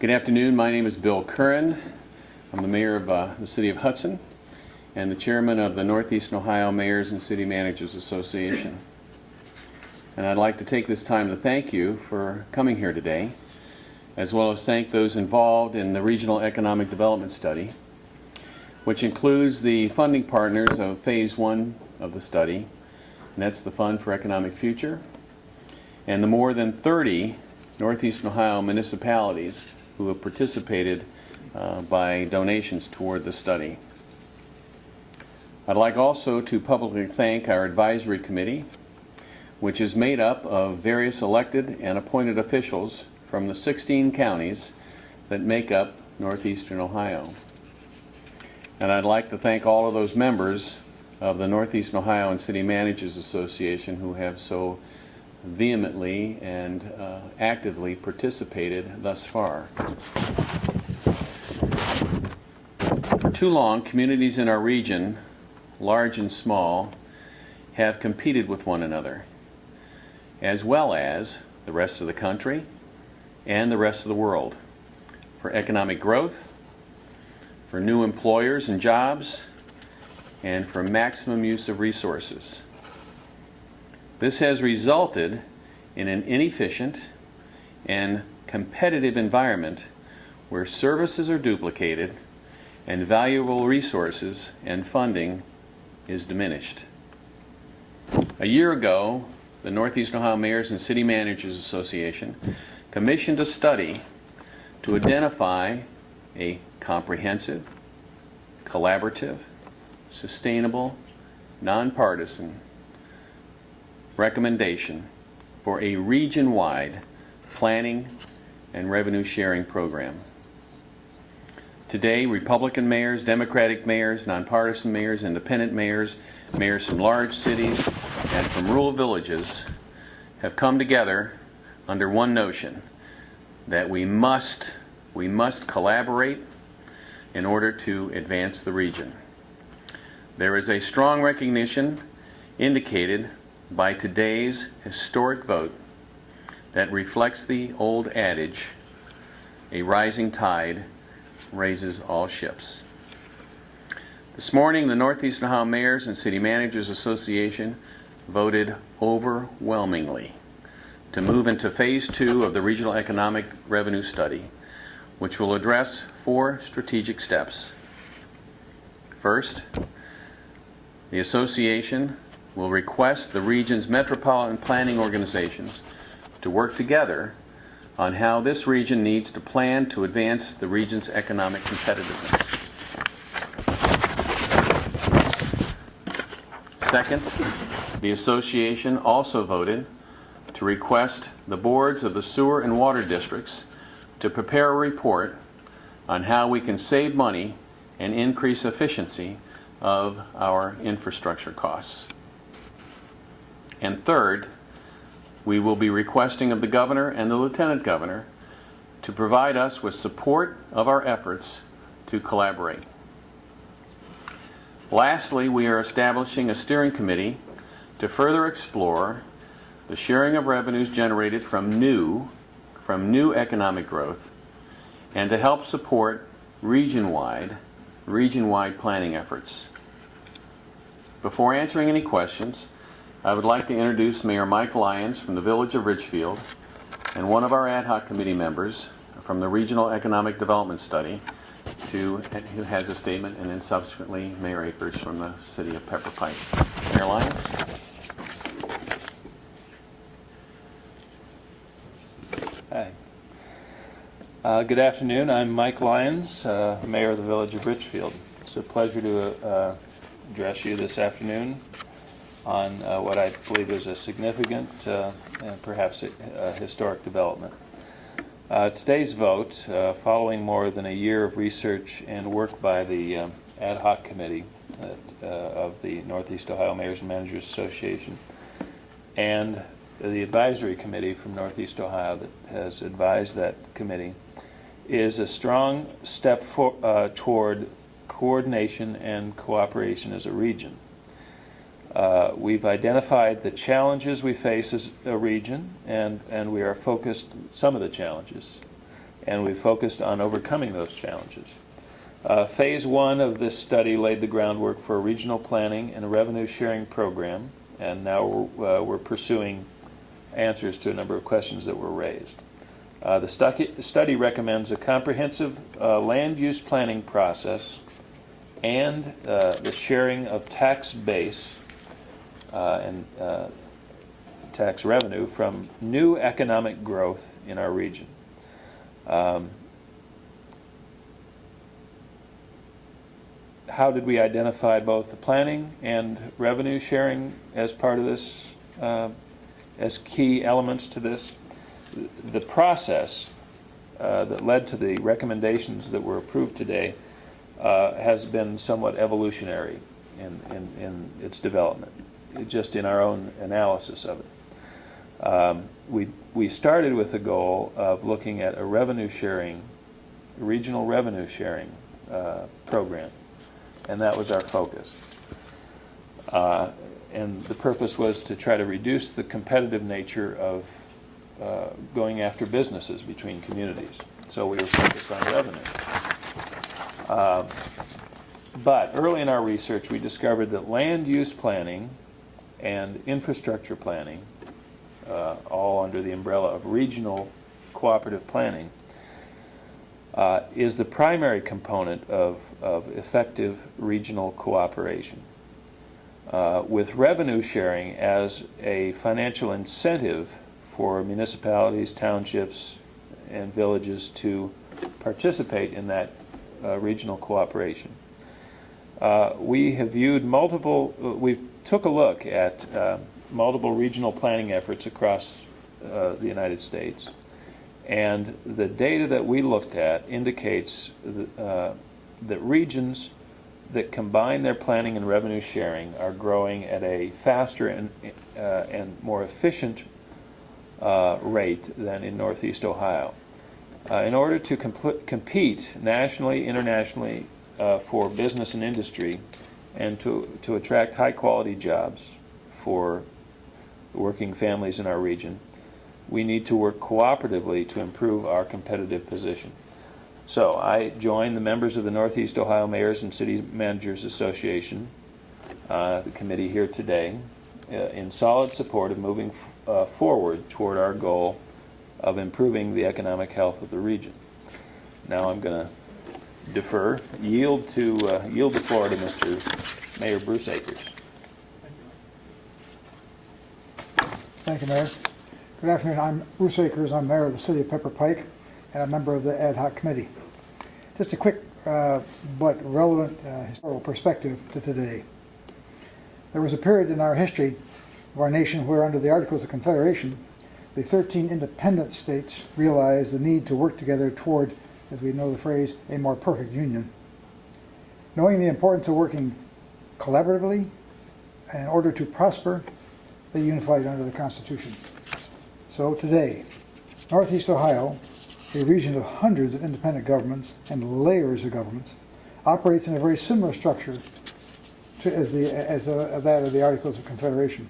Good afternoon. My name is Bill Curran. I'm the mayor of the City of Hudson and the chairman of the Northeastern Ohio Mayors and City Managers Association. And I'd like to take this time to thank you for coming here today, as well as thank those involved in the Regional Economic Development Study, which includes the funding partners of Phase 1 of the study, and that's the Fund for Economic Future, and the more than 30 Northeastern Ohio municipalities who have participated by donations toward the study. I'd like also to publicly thank our advisory committee, which is made up of various elected and appointed officials from the 16 counties that make up Northeastern Ohio. And I'd like to thank all of those members of the Northeastern Ohio and City Managers Association who have so vehemently and actively participated thus far. For too long, communities in our region, large and small, have competed with one another, as well as the rest of the country and the rest of the world, for economic growth, for new employers and jobs, and for maximum use of resources. This has resulted in an inefficient and competitive environment where services are duplicated and valuable resources and funding is diminished. A year ago, the Northeastern Ohio Mayors and City Managers Association commissioned a study to identify a comprehensive, collaborative, sustainable, nonpartisan recommendation for a region-wide planning and revenue sharing program. Today, Republican mayors, Democratic mayors, nonpartisan mayors, independent mayors, mayors from large cities, and from rural villages have come together under one notion, that we must collaborate in order to advance the region. There is a strong recognition indicated by today's historic vote that reflects the old adage, a rising tide raises all ships. This morning, the Northeastern Ohio Mayors and City Managers Association voted overwhelmingly to move into Phase 2 of the Regional Economic Revenue Study, which will address 4 strategic steps. First, the association will request the region's metropolitan planning organizations to work together on how this region needs to plan to advance the region's economic competitiveness. Second, the association also voted to request the boards of the sewer and water districts to prepare a report on how we can save money and increase efficiency of our infrastructure costs. And third, we will be requesting of the governor and the lieutenant governor to provide us with support of our efforts to collaborate. Lastly, we are establishing a steering committee to further explore the sharing of revenues generated from new economic growth and to help support region-wide planning efforts. Before answering any questions, I would like to introduce Mayor Mike Lyons from the Village of Ridgefield and one of our ad hoc committee members from the Regional Economic Development Study who has a statement, and then subsequently Mayor Akers from the City of Pepper Pike. Mayor Lyons? Hi. Good afternoon. I'm Mike Lyons, Mayor of the Village of Ridgefield. It's a pleasure to address you this afternoon on what I believe is a significant and perhaps a historic development. Today's vote, following more than a year of research and work by the ad hoc committee of the Northeast Ohio Mayors and Managers Association and the advisory committee from Northeast Ohio that has advised that committee, is a strong step toward coordination and cooperation as a region. We've identified the challenges we face as a region, and we are focused some of the challenges and we focused on overcoming those challenges. Phase 1 of this study laid the groundwork for a regional planning and a revenue sharing program, and now we're pursuing answers to a number of questions that were raised. The study recommends a comprehensive land use planning process and the sharing of tax base and tax revenue from new economic growth in our region. How did we identify both the planning and revenue sharing as part of this, as key elements to this? The process that led to the recommendations that were approved today has been somewhat evolutionary in its development, just in our own analysis of it. We started with the goal of looking at a revenue sharing, regional revenue sharing program, and that was our focus. And the purpose was to try to reduce the competitive nature of going after businesses between communities. So we were focused on revenue. But early in our research, we discovered that land use planning and infrastructure planning, all under the umbrella of regional cooperative planning, is the primary component of effective regional cooperation, with revenue sharing as a financial incentive for municipalities, townships, and villages to participate in that regional cooperation. We have viewed we took a look at multiple regional planning efforts across the United States, and the data that we looked at indicates that regions that combine their planning and revenue sharing are growing at a faster and more efficient rate than in Northeast Ohio. In order to compete nationally, internationally for business and industry, and to attract high-quality jobs for working families in our region, we need to work cooperatively to improve our competitive position. So I joined the members of the Northeast Ohio Mayors and City Managers Association, the committee here today, in solid support of moving forward toward our goal of improving the economic health of the region. Now I'm going to yield the floor to Mr. Mayor Bruce Akers. Thank you, Mayor. Good afternoon. I'm Bruce Akers. I'm Mayor of the City of Pepper Pike and a member of the Ad Hoc Committee. Just a quick but relevant historical perspective to today. There was a period in our history of our nation where, under the Articles of Confederation, the 13 independent states realized the need to work together toward, as we know the phrase, a more perfect union. Knowing the importance of working collaboratively in order to prosper, they unified under the Constitution. So today, Northeast Ohio, a region of hundreds of independent governments and layers of governments, operates in a very similar structure as that of the Articles of Confederation,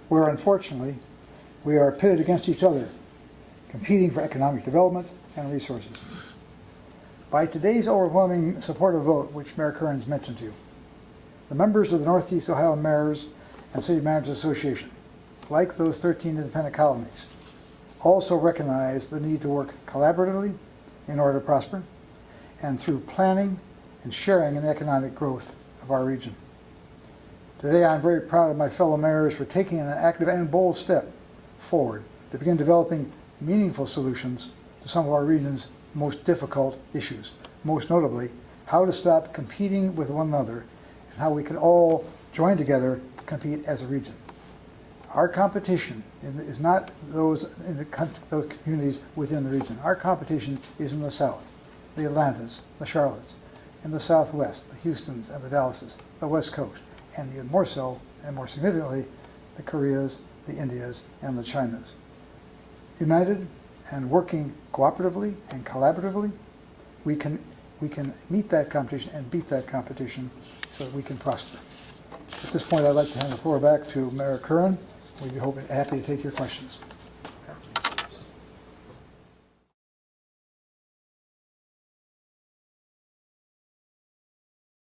where unfortunately we are pitted against each other, competing for economic development and resources. By today's overwhelming supportive vote, which Mayor Kearns mentioned to you, the members of the Northeast Ohio Mayors and City Managers Association, like those 13 independent colonies, also recognize the need to work collaboratively in order to prosper, and through planning and sharing in the economic growth of our region. Today, I'm very proud of my fellow mayors for taking an active and bold step forward to begin developing meaningful solutions to some of our region's most difficult issues, most notably how to stop competing with one another and how we can all join together to compete as a region. Our competition is not those communities within the region. Our competition is in the South, the Atlantas, the Charlottes, in the Southwest, the Houstons and the Dallases, the West Coast, and the more so and more significantly, the Koreas, the Indias, and the Chinas. United and working cooperatively and collaboratively, we can meet that competition and beat that competition so that we can prosper. At this point, I'd like to hand the floor back to Mayor Curran. We'd be happy to take your questions.